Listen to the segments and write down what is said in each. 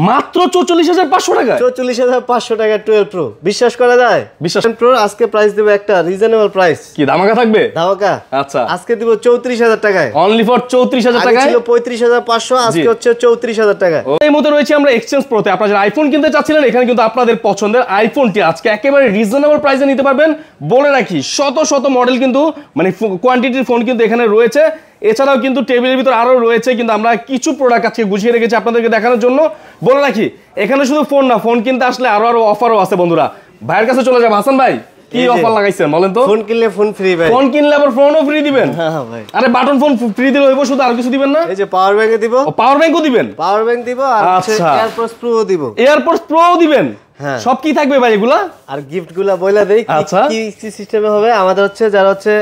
মাত্র 44500 টাকা। 44500 টাকা 12 প্রো, বিশ্বাস করা যায়? বিশ্বাস। প্রো আজকে প্রাইস দেব একটা রিজনেবল প্রাইস। কি ধামাকা থাকবে? ধামাকা। আচ্ছা, আজকে দিব 34000 টাকায়, অনলি ফর 34000 টাকায়। ছিল 35500, আজকে হচ্ছে 34000 টাকা। এই মধ্যে রয়েছে আমরা এক্সচেঞ্জ প্রোতে। আপনারা যারা আইফোন কিনতে চাচ্ছিলেন, এখানে কিন্তু আপনাদের পছন্দের আইফোনটি আজকে একেবারে রিজনেবল প্রাইসে নিতে পারবেন। বলে রাখি, শত শত মডেল কিন্তু মানে কোয়ান্টিটির ফোন কিন্তু এখানে রয়েছে। এছাড়াও কিন্তু টেবিলের ভিতর আরো রয়েছে, কিন্তু আমরা কিছু প্রোডাক্ট আজকে গুছিয়ে রেখেছি আপনাদেরকে দেখানোর জন্য। বলে রাখি, এখানে শুধু ফোন না, ফোন কিনতে আসলে আরো অফারও আছে বন্ধুরা। ভাইয়ের কাছে চলে যাবো। হাসান ভাই, কি অফার লাগাইছেন বলেন তো? ফোন কিনলে ফোন ফ্রি ভাই। ফোন কিনলে আবার ফোনও ফ্রি দিবেন? হ্যাঁ ভাই। আরে বাটন ফোন ফ্রি দিলে হইব, শুধু আর কিছু দিবেন না? এই যে পাওয়ার ব্যাংক দিব। ও পাওয়ার ব্যাংকও দিবেন? পাওয়ার ব্যাংক দিব, আর হচ্ছে এয়ারপডস প্রো দিব। এয়ারপডস প্রো দিবেন? হ্যাঁ। সব কি থাকবে ভাই এগুলা? আর গিফট গুলা বইলা দেই কি সিস্টেমে হবে। আমাদের হচ্ছে যারা হচ্ছে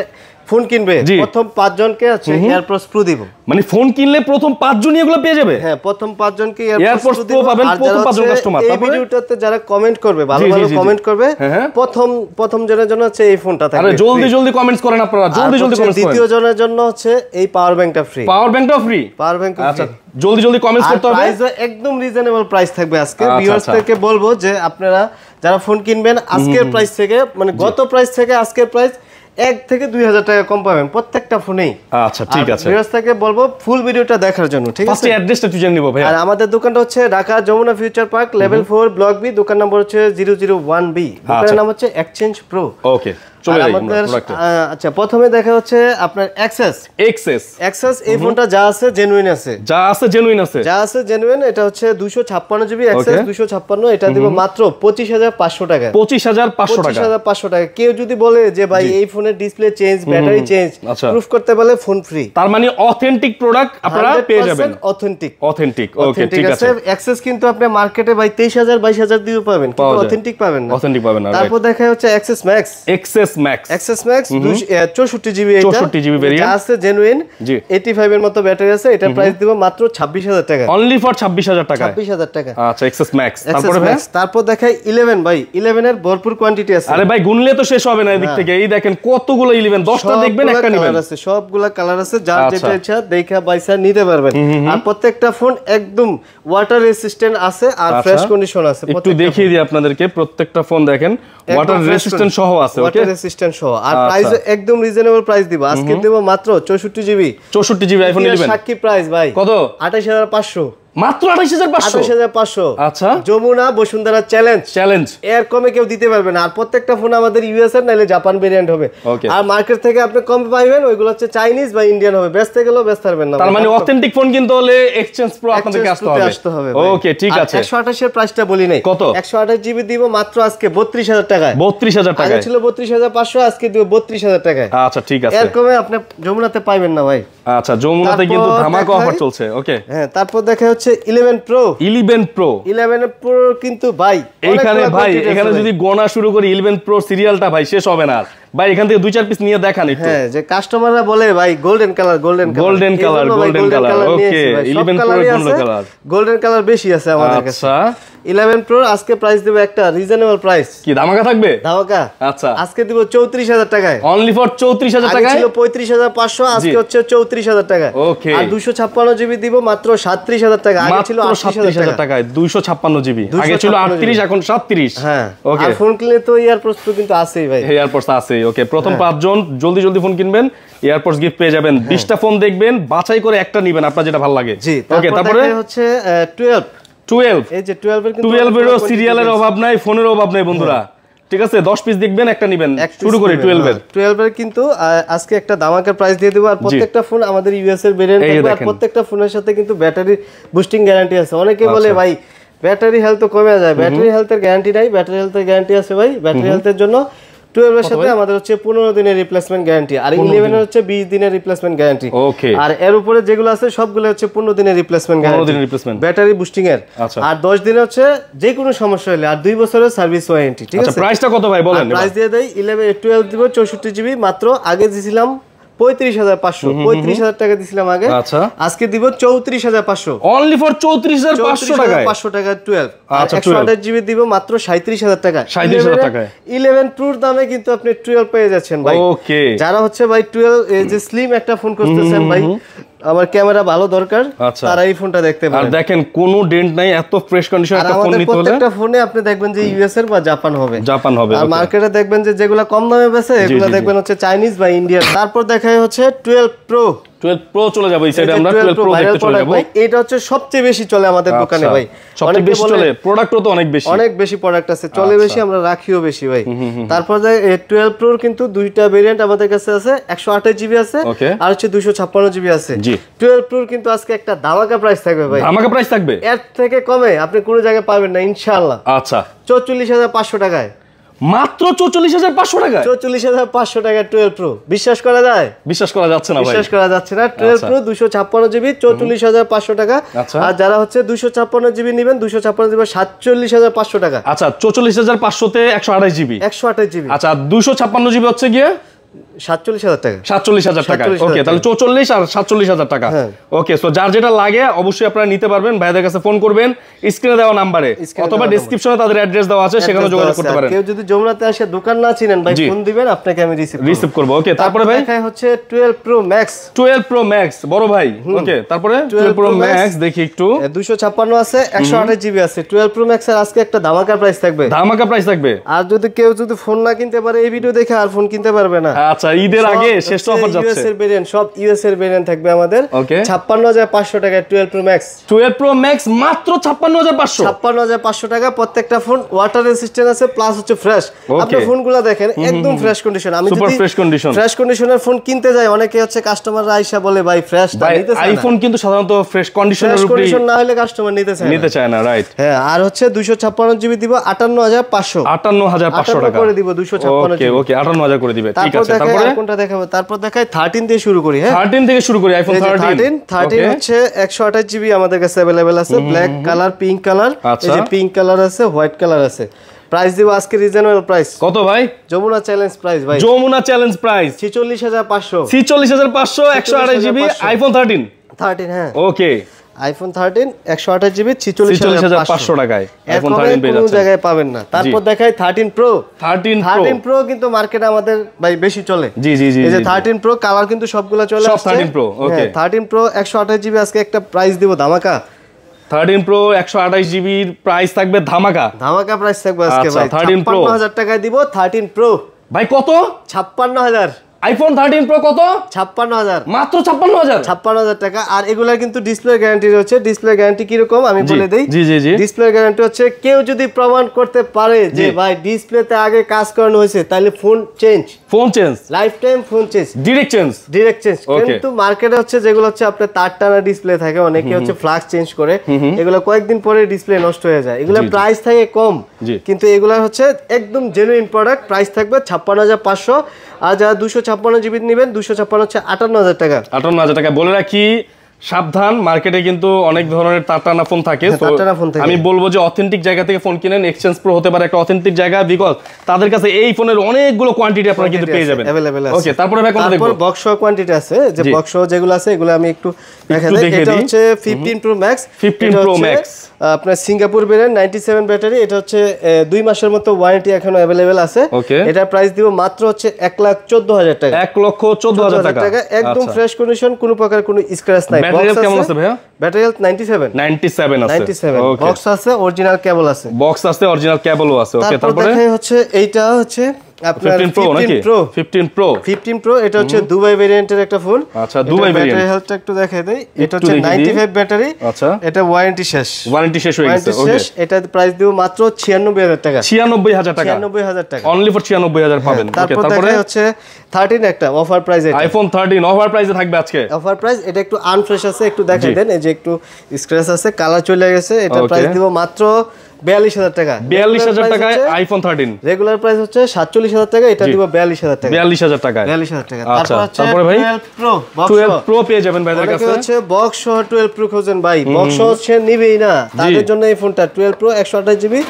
ফোন কিনবে প্রথম 5 জনকে হচ্ছে এয়ারপডস প্রো দিব। মানে ফোন কিনলে প্রথম 5 জন এগুলো পেয়ে যাবে? হ্যাঁ, প্রথম 5 জনকে এয়ারপডস প্রো পাবেন, প্রথম 5 জন কাস্টমার। এই ভিডিওটাতে যারা কমেন্ট করবে, ভালো ভালো কমেন্ট করবে, প্রথম জনের জন্য হচ্ছে এই ফোনটা থাকবে। আরে জলদি জলদি কমেন্টস করেন আপনারা, জলদি জলদি কমেন্টস করেন। দ্বিতীয় জনের জন্য হচ্ছে এই পাওয়ার ব্যাংকটা ফ্রি। পাওয়ার ব্যাংকটাও ফ্রি? Power bank. আচ্ছা, জলদি জলদি কমেন্টস করতে হবে। প্রাইস একদম রিজনেবল প্রাইস থাকবে আজকে। ভিউয়ার্সদেরকে বলবো যে আপনারা যারা ফোন কিনবেন আজকের প্রাইস থেকে, মানে গত প্রাইস থেকে আজকের প্রাইস 1 থেকে 2000 টাকা কম পাবেন প্রত্যেকটা ফোনেই। আচ্ছা, ঠিক আছে। ভিউয়ার্সদেরকে বলবো ফুল ভিডিওটা দেখার জন্য, ঠিক আছে? ফার্স্ট অ্যাড্রেসটা তুই জেনে নিব ভাই। আর আমাদের দোকানটা হচ্ছে Dhaka Jamuna future park, level 4, block B. দোকান নম্বর হচ্ছে 001B। দোকানের নাম হচ্ছে এক্সচেঞ্জ প্রো। ওকে, চলে যাই আমরা প্রোডাক্টে। আচ্ছা, প্রথমে দেখা হচ্ছে আপনার এক্সএস। এই ফোনটা যা আছে জেনুইন আছে, যা আছে জেনুইন আছে, যা আছে জেনুইন। এটা হচ্ছে 256 জিবি এক্সএস 256। এটা দিব মাত্র 25500 টাকা। 25500 টাকা। কেউ যদি বলে যে ভাই এই ফোনের display change, battery change, proof করতে বলে ফোন ফ্রি। তার মানে অথেন্টিক প্রোডাক্ট আপনারা পেয়ে যাবেন। অথেন্টিক। ওকে, ঠিক আছে। এক্সএস কিন্তু আপনি মার্কেটে ভাই 23000 22000 দিয়ে পাবেন, কিন্তু অথেন্টিক পাবেন না। অথেন্টিক পাবেন না। তারপর দেখা হচ্ছে XS max. XS max 64 GB. এটা 64 জিবি ভেরিয়েন্ট আছে জেনুইন। 85 এর মতো ব্যাটারি আছে। এটা প্রাইস দিব মাত্র 26000 টাকা। অনলি ফর 26000 টাকা। 26000 টাকা। আচ্ছা, এক্সএস ম্যাক্স। তারপর দেখাই 11 ভাই। 11 এর ভরপুর কোয়ান্টিটি আছে। আরে ভাই গুনলে তো শেষ হবে না এদিক থেকে। এই দেখেন কতগুলো 11, 10টা দেখবেন, একটা নেবেন। সবগুলা কালার আছে, যার যেটা ইচ্ছা দেখা বাইসা নিতে পারবেন। আর প্রত্যেকটা ফোন একদম ওয়াটার রেসিস্ট্যান্ট আছে আর ফ্রেশ কন্ডিশন আছে। একটু দেখিয়ে দিই আপনাদেরকে, প্রত্যেকটা ফোন দেখেন ওয়াটার রেসিস্ট্যান্ট সহ আছে। ওকে, ওয়াটার রেসিস্ট্যান্ট সহ। আর প্রাইস একদম রিজনেবল প্রাইস দিব। আজকে দেব মাত্র 64 জিবি। 64 GB iPhone 11। সাক্ষী প্রাইস ভাই কত? 28500। মাত্র 28500। 28500। আচ্ছা, যমুনা বসুন্ধরা চ্যালেঞ্জ। এর কমে কেউ দিতে পারবে না। আর প্রত্যেকটা ফোন আমাদের ইউএস এর নাইলে জাপান ভেরিয়েন্ট হবে। আর মার্কেট থেকে আপনি কম পাইবেন, ওইগুলো হচ্ছে চাইনিজ বা ইন্ডিয়ান হবে। বেচতে গেলেও বেচতে পারবেন না। তার মানে অথেন্টিক ফোন কিনতে হলে এক্সচেঞ্জ প্রো আপনাদেরকে আসতে হবে। ওকে, ঠিক আছে। 128 এর প্রাইসটা বলি নাই। কত? 128 জিবি দিব মাত্র আজকে 32000 টাকায়। 32000 টাকায়। আগে ছিল 32500, আজকে দিব 32000 টাকায়। আচ্ছা, ঠিক আছে। এর কমে আপনি যমুনাতে পাইবেন না ভাই। আচ্ছা, যমুনাতে কিন্তু ধামাকা অফার চলছে। ওকে, হ্যাঁ। তারপর দেখা হচ্ছে 11 প্রো। 11 প্রো কিন্তু ভাই এখানে যদি গোনা শুরু করি 11 প্রো সিরিয়ালটা ভাই শেষ হবে না ভাই। এখান থেকে 2-4 পিস নিয়ে দেখান একটু। হ্যাঁ, যে কাস্টমাররা বলে ভাই গোল্ডেন কালার। ওকে, 11 pro golden colour. Golden colour বেশি আছে আমাদের কাছে। আচ্ছা, 11 প্রো আজকে প্রাইস দেব একটা রিজনেবল প্রাইস। কি ধামাকা থাকবে? ধামাকা। আচ্ছা, আজকে দিব 34000 টাকায়। অনলি ফর 34000 টাকায়। ছিল 35500, আজকে হচ্ছে 34000 টাকা। ওকে, আর 256 জিবি দিব মাত্র 37000 টাকা। আগে ছিল 38000 টাকায় 256 জিবি। আগে ছিল 38, এখন 37। হ্যাঁ, ওকে। আর ফোন কিনলে তো এয়ারপডস কিন্তু আছেই ভাই। এয়ারপডস আছেই। ওকে, প্রথম 5 জন জলদি ফোন কিনবেন, এয়ারপডস গিফট পেয়ে যাবেন। 20টা ফোন দেখবেন, বাছাই করে একটা নেবেন আপনার যেটা ভালো লাগে। ওকে, তারপরে হচ্ছে 12। এই যে 12 এর সিরিয়ালের অভাব নাই, ফোনের অভাব নাই বন্ধুরা। ঠিক আছে, 10 পিস দেখবেন, একটা নেবেন। শুরু করি 12 এর কিন্তু আজকে একটা ধামাকা প্রাইস দিয়ে দেব। আর প্রত্যেকটা ফোন আমাদের ইউএস এর ভেরিয়েন্ট থাকবে। আর প্রত্যেকটা ফোনের সাথে কিন্তু ব্যাটারি বুস্টিং গ্যারান্টি আছে। অনেকে বলে ভাই ব্যাটারি হেলথ তো কমে যায়। ব্যাটারি হেলথের গ্যারান্টি নাই, ব্যাটারি হেলথের গ্যারান্টি আছে ভাই। ব্যাটারি হেলথের জন্য 12 এর সাথে আমাদের হচ্ছে 15 দিনের রিপ্লেসমেন্ট গ্যারান্টি। আর 11 এর হচ্ছে 20 দিনের রিপ্লেসমেন্ট গ্যারান্টি। ওকে, আর এর উপরে যেগুলো আছে সবগুলো হচ্ছে 15 দিনের রিপ্লেসমেন্ট গ্যারান্টি, ব্যাটারি বুস্টিং এর। আর 10 দিন হচ্ছে যে কোনো সমস্যা হলে, আর 2 বছরের সার্ভিস ওয়ারেন্টি। ঠিক আছে, প্রাইসটা কত ভাই বলেন? প্রাইস দিয়ে দেই 12 দিব 64 জিবি মাত্র। আগে দিছিলাম 35500, 35000 টাকা দিছিলাম আগে। আচ্ছা, আজকে দিব 34500। অনলি ফর 34500 টাকায়। 500 টাকা 12। আর 128 জিবি দিব মাত্র 37000 টাকা। 37000 টাকায় 11 প্রোর দামে কিন্তু আপনি 12 পেয়ে যাচ্ছেন ভাই। ওকে, যারা হচ্ছে ভাই 12 এই যে স্লিম একটা ফোন খুঁজতেছেন ভাই, আমার ক্যামেরা ভালো দরকার তারা এই ফোনটা দেখতে পারেন। আর দেখেন কোনো ডেন্ট নাই, এত ফ্রেশ কন্ডিশন একটা ফোন নিতে হলে প্রত্যেকটা ফোনে আপনি দেখবেন যে ইউএস এর বা জাপান হবে। আর মার্কেটে দেখবেন যে যেগুলো কম দামে বেচে এগুলো দেখবেন হচ্ছে চাইনিজ বা ইন্ডিয়ান। তারপর দেখাই হচ্ছে 12 প্রো। 12 প্রো চলে যাব এই সাইডে, আমরা 12 প্রো দেখতে চলে যাব। এটা হচ্ছে সবচেয়ে বেশি চলে আমাদের দোকানে ভাই, অনেক বেশি চলে, প্রোডাক্টও তো অনেক বেশি প্রোডাক্ট আছে, চলে বেশি, আমরা রাখিও বেশি ভাই। তারপর 12 প্রোর কিন্তু দুইটা ভেরিয়েন্ট আমাদের কাছে আছে, 128 জিবি আছে আর হচ্ছে 256 জিবি আছে। 12 প্রোর কিন্তু আজকে একটা ধামাকা প্রাইস থাকবে ভাই, ধামাকা প্রাইস থাকবে, এর থেকে কমে আপনি কোনো জায়গায় পাবেন না ইনশাআল্লাহ। আচ্ছা 44500 টাকায়, মাত্র 44500 টাকা, 44500 টাকা 12 প্রো। বিশ্বাস করা যায়? বিশ্বাস করা যাচ্ছে না ভাই, বিশ্বাস করা যাচ্ছে না। 12 প্রো 256 জিবি 44500 টাকা। আর যারা হচ্ছে 256 জিবি নেবেন, 256 জিবি 47500 টাকা। আচ্ছা 44500 তে 128 জিবি, 128 জিবি। আচ্ছা 256 জিবি হচ্ছে গিয়ে 47000 টাকা, 47000 টাকা। ওকে, তাহলে 44 আর 47000 টাকা। ওকে, সো যার যেটা লাগে অবশ্যই আপনারা নিতে পারবেন, ভাইদের কাছে ফোন করবেন স্ক্রিনে দেওয়া নম্বরে অথবা ডেসক্রিপশনে তাদের অ্যাড্রেস দেওয়া আছে, সেখানে যোগাযোগ করতে পারেন। কেউ যদি যমুনাতে এসে দোকান না চিনেন ভাই, ফোন দিবেন, আপনাকে আমি রিসিভ করব। ওকে, তারপরে ভাই দেখাই হচ্ছে 12 প্রো ম্যাক্স। 12 প্রো ম্যাক্স বড় ভাই। ওকে, তারপরে 12 প্রো ম্যাক্স দেখি একটু, 256 আছে, 128 জিবি আছে। 12 প্রো ম্যাক্স এর আজকে একটা ধামাকা প্রাইস থাকবে, ধামাকা প্রাইস থাকবে। আর যদি কেউ ফোন না কিনতে পারে, এই ভিডিও দেখে আর ফোন কিনতে পারবে না। আচ্ছা ঈদের আগে শেষ অফার যাচ্ছে, ইউএস এর ভেরিয়েন্ট, সব ইউএস এর ভেরিয়েন্ট থাকবে আমাদের। 56500 টাকা 12 প্রো ম্যাক্স। 12 প্রো ম্যাক্স মাত্র 56500 টাকা। প্রত্যেকটা ফোন ওয়াটার রেজিস্ট্যান্ট আছে, প্লাস হচ্ছে ফ্রেশ। আপনি ফোনগুলো দেখেন একদম ফ্রেশ কন্ডিশন। আমি যদি ফ্রেশ কন্ডিশনের ফোন কিনতে যাই, অনেকে হচ্ছে কাস্টমাররা আইসা বলে ভাই ফ্রেশটা নিতে চায় না। আইফোন কিন্তু সাধারণত ফ্রেশ কন্ডিশনের উপরে, কন্ডিশন না হলে কাস্টমার নিতে চায় না, রাইট? হ্যাঁ, আর হচ্ছে 256 জিবি দিব 58500, 58500 টাকা করে দিব 256 জিবি। ওকে 58000 করে দিবে, ঠিক আছে। তারপরে কোনটা দেখাবো? তারপর দেখাই 13 দিয়ে শুরু করি। হ্যাঁ 13 থেকে শুরু করি, আইফোন 13 হচ্ছে 128 জিবি আমাদের কাছে अवेलेबल আছে, ব্ল্যাক কালার, পিঙ্ক কালার, এই যে পিঙ্ক কালার আছে, হোয়াইট কালার আছে। প্রাইস দিব আজকে রিজনেবল প্রাইস। কত ভাই? যমুনা চ্যালেঞ্জ প্রাইস ভাই, Jamuna challenge price 46500, 46500 128 GB iPhone 13। হ্যাঁ ওকে, আইফোন 13 128 জিবি 46500 টাকায় আইফোন 13 পেয়ে যাচ্ছেন, কোনো জায়গায় পাবেন না। তারপর দেখাই 13 প্রো। 13 প্রো কিন্তু মার্কেটে আমাদের ভাই বেশি চলে। জি জি জি, এই যে 13 প্রো কালার কিন্তু সবগুলা চলে আসছে, 13 প্রো। ওকে 13 প্রো 128 জিবি আজকে একটা প্রাইস দিব ধামাকা। 13 প্রো 128 জিবির প্রাইস থাকবে ধামাকা, ধামাকা প্রাইস থাকবে আজকে ভাই। 56000 টাকায় দিব 13 প্রো। ভাই কত? 56000। আইফোন 13 প্রো কত? 56000, মাত্র 56000 টাকা। আর এগুলা কিন্তু ডিসপ্লে গ্যারান্টি রয়েছে। ডিসপ্লে গ্যারান্টি কি রকম আমি বলে দেই। জি জি জি, ডিসপ্লে গ্যারান্টি হচ্ছে কেউ যদি প্রমাণ করতে পারে যে ভাই ডিসপ্লেতে আগে কাজ করানো হয়েছে, তাহলে phone change, life time phone change, direct change. কিন্তু মার্কেটে হচ্ছে যেগুলো হচ্ছে আপনার তার টানা ডিসপ্লে থাকে, অনেকে হচ্ছে ফ্লাক্স চেঞ্জ করে, এগুলো কয়েকদিন পরে ডিসপ্লে নষ্ট হয়ে যায়, এগুলো প্রাইস থাকে কম, কিন্তু এগুলা হচ্ছে একদম জেনুইন প্রোডাক্ট। প্রাইস থাকবে 56500। আর যারা 256 জিবি নেবেন, 256 হচ্ছে 58000 টাকা। 58000 টাকা। বলে রাখি সাবধান, মার্কেটে কিন্তু অনেক ধরনের তারটানা ফোন থাকে, আমি বলবো যে অথেন্টিক জায়গা থেকে ফোন কিনেন। এক্সচেঞ্জ প্রো হতে পারে একটা অথেন্টিক জায়গা, বিকজ তাদের কাছে এই ফোনের অনেকগুলো কোয়ান্টিটি আপনারা কিন্তু পেয়ে যাবেন। ওকে, তারপরে ভাই কোনটা দেখব? বক্স কোয়ান্টিটি আছে, যে বক্স যেগুলো আছে এগুলো আমি একটু দেখাই দিই। এটা হচ্ছে 15 প্রো ম্যাক্স। 15 প্রো ম্যাক্স আপনার সিঙ্গাপুর ভেরিয়েন্ট 97 ব্যাটারি। এটা হচ্ছে 2 মাসের মতো ওয়ারেন্টি এখনো अवेलेबल আছে। এটা প্রাইস দিব মাত্র হচ্ছে 1,14,000 টাকা। 1,14,000 টাকা, একদম ফ্রেশ কন্ডিশন, কোনো প্রকার কোনো স্ক্র্যাচ নাই। ব্যাটারি কেমন আছে ভাইয়া? ব্যাটারি হেলথ 97 আছে। 97 বক্স আছে, অরিজিনাল কেবল আছে, বক্স আছে, অরিজিনাল কেবলও আছে। ওকে, তারপরে দেখাই হচ্ছে এইটা হচ্ছে আপনার 15 প্রো। এটা হচ্ছে দুবাই ভেরিয়েন্টের একটা ফোন। আচ্ছা, দুবাই ভেরিয়েন্ট। ব্যাটারি হেলথটা একটু দেখাই দেই। এটা হচ্ছে 95 ব্যাটারি। আচ্ছা, এটা ওয়ারেন্টি শেষ হয়ে গেছে। ওকে, এটা প্রাইস দিব মাত্র 96000 টাকা। 96000 টাকা অনলি ফর 96000 পাবেন। ওকে, তারপরে হচ্ছে 13 একটা অফার প্রাইস, আইফোন 13 অফার প্রাইসে থাকবে আজকে। অফার প্রাইস, এটা একটু আনফ্রেশ আছে, একটু দেখাই দেন। এই যে একটু স্ক্র্যাচ আছে, কালার চলে গেছে। এটা প্রাইস দিব মাত্র 42000 টাকা। 42000 টাকায় আইফোন 13। রেগুলার প্রাইস হচ্ছে 47000 টাকা, এটা দিব 42000 টাকা। 42000 টাকা। তারপরে ভাই 12 প্রো পেয়ে যাবেন ভাইদের কাছে। হচ্ছে বক্স সহ 12 প্রো খোঁজেন ভাই, বক্স হচ্ছে নিবেই না, তাদের জন্য এই ফোনটা 12 প্রো 128 জিবি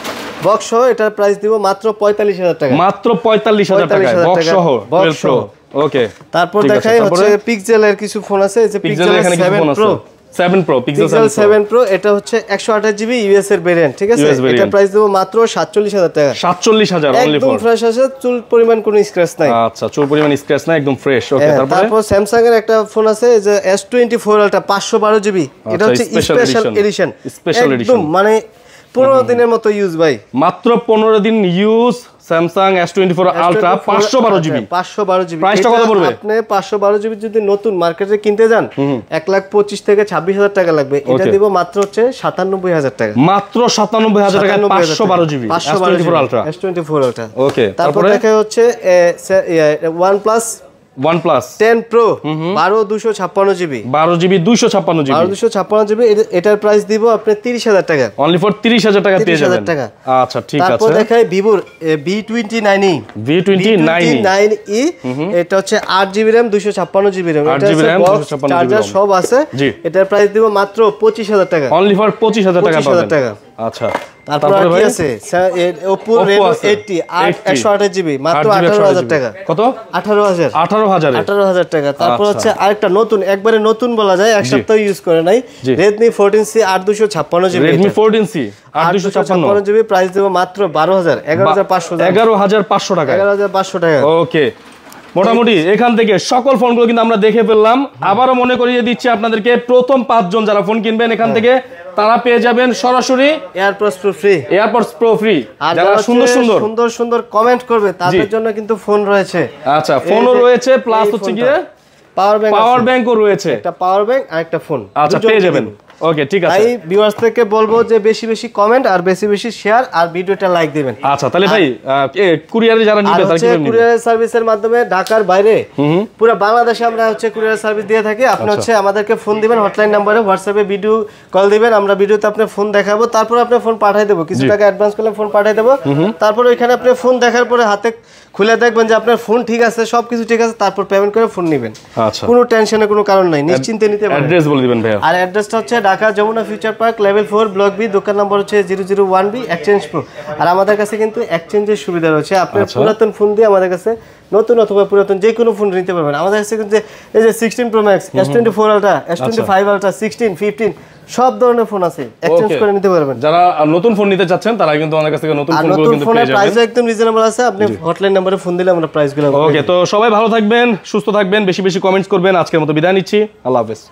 বক্স সহ। এটার প্রাইস দিব মাত্র 45000 টাকা। মাত্র 45000 টাকা বক্স সহ 12 প্রো। ওকে, তারপর দেখাই হচ্ছে পিক্সেলের কিছু ফোন আছে, এই যে pixel 7 pro. 7 Pro, Pixel 7 Pro, এটা হচ্ছে 128GB ইউএস এর ভেরিয়েন্ট, ঠিক আছে? এটা প্রাইস দেব মাত্র 47000 টাকা। 47000 অনলি ফর। একদম ফ্রেশ আছে, চুল পরিমাণ কোনো স্ক্র্যাচ নাই। আচ্ছা, চুল পরিমাণ স্ক্র্যাচ নাই, একদম ফ্রেশ। ওকে, তারপর স্যামসাং এর একটা ফোন আছে যে S24 Ultra 512GB, এটা হচ্ছে স্পেশাল এডিশন, একদম মানে 15 দিনের মতো ইউজ ভাই, মাত্র 15 দিন use. Samsung S24 Ultra 512GB, 512GB প্রাইসটা কত পড়বে? আপনি 512GB যদি নতুন মার্কেটে কিনতে যান 1,25,000 থেকে 26,000 টাকা লাগবে। এটা দিব মাত্র হচ্ছে 97,000 টাকা, মাত্র 97,000 টাকা 512GB S24 Ultra। ওকে, তারপর দেখা হচ্ছে OnePlus 10 Pro 12/256GB, 12GB 256GB, এটার প্রাইস দিব আপনি 30,000 টাকা, অনলি ফর 30,000 টাকা পেয়ে যাবেন। আচ্ছা, ঠিক আছে। তারপর দেখাই Vivo V29e, এটা হচ্ছে 8GB RAM 256GB RAM, এটা হচ্ছে চার্জার সব আছে। এটার প্রাইস দিব মাত্র 25,000 টাকা, অনলি ফর 25,000 টাকা পাবেন। আচ্ছা, তারপর কি আছে Oppo Reno 80 128GB মাত্র 18,000 টাকা। কত? 18,000 টাকা। তারপর হচ্ছে আরেকটা নতুন, একবারে নতুন বলা যায়, এক সপ্তাহ ইউজ করে নাই, Redmi 14C 8256GB, Redmi 14C 8256GB, price দেব মাত্র 11,500 টাকা। 11,500 টাকা। ওকে, মোটামুটি এখান থেকে সকল ফোনগুলো কিন্তু আমরা দেখে ফেললাম। আবারও মনে করিয়ে দিচ্ছি আপনাদেরকে, প্রথম 5 জন যারা ফোন কিনবেন এখান থেকে তারা পেয়ে যাবেন সরাসরি AirPods Pro free, AirPods Pro free. আর যারা সুন্দর কমেন্ট করবে তাদের জন্য কিন্তু ফোন রয়েছে। আচ্ছা, ফোনও রয়েছে, প্লাস হচ্ছে কি পাওয়ার ব্যাংকও রয়েছে, একটা পাওয়ার ব্যাংক আর একটা ফোন। আচ্ছা, পেয়ে যাবেন। ওকে, ঠিক আছে। ভাই ভিউয়ার্স থেকে বলবো যে বেশি কমেন্ট আর বেশি শেয়ার আর ভিডিওটা লাইক দিবেন। আচ্ছা, তাহলে ভাই কুরিয়ারে যারা নিবে তারা কিভাবে নিবে? কুরিয়ার সার্ভিসের মাধ্যমে ঢাকার বাইরে পুরো বাংলাদেশে আমরা হচ্ছে কুরিয়ার সার্ভিস দিয়ে থাকি। আপনি হচ্ছে আমাদেরকে ফোন দিবেন, হটলাইন নম্বরে হোয়াটসঅ্যাপে ভিডিও কল দিবেন, আমরা ভিডিওতে আপনি ফোন দেখাবো, তারপর আপনি ফোন পাঠিয়ে দেব, কিছু টাকা অ্যাডভান্স করলে ফোন পাঠিয়ে দেব। তারপর ওইখানে আপনি ফোন দেখার পরে হাতে খুলে দেখবেন যে আপনার ফোন ঠিক আছে, সবকিছু ঠিক আছে, তারপর পেমেন্ট করে ফোন নেবেন। আচ্ছা, কোনো টেনশনের কোনো কারণ নাই, নিশ্চিন্তে নিতে পারেন। অ্যাড্রেস বলে দিবেন ভাই। আর অ্যাড্রেসটা হচ্ছে Dhaka Jamuna future park level 4 block B, দোকান নম্বর হচ্ছে 001B, এক্সচেঞ্জ প্রো। আর আমাদের কাছে কিন্তু এক্সচেঞ্জের সুবিধা রয়েছে, আপনার পুরাতন ফোন দিয়ে আমাদের কাছে নতুন অথবা পুরাতন যে কোনো ফোন নিতে পারবেন। আমাদের কাছে কিন্তু এই যে 16 Pro Max, S24 Ultra, S25 Ultra, 16, 15 সব ধরনের ফোন আছে, এক্সচেঞ্জ করে নিতে পারবেন। যারা নতুন ফোন নিতে চাচ্ছেন তারা কিন্তু আমাদের কাছে নতুন ফোনগুলো কিন্তু পেয়ে যাবেন। প্রাইস একদম রিজনেবল আছে, আপনি হটলাইন নম্বরে ফোন দিলে আমরা প্রাইসগুলো। ওকে, তো সবাই ভালো থাকবেন, সুস্থ থাকবেন, বেশি কমেন্টস করবেন। আজকের মতো বিদায় নিচ্ছি, আল্লাহ হাফেজ।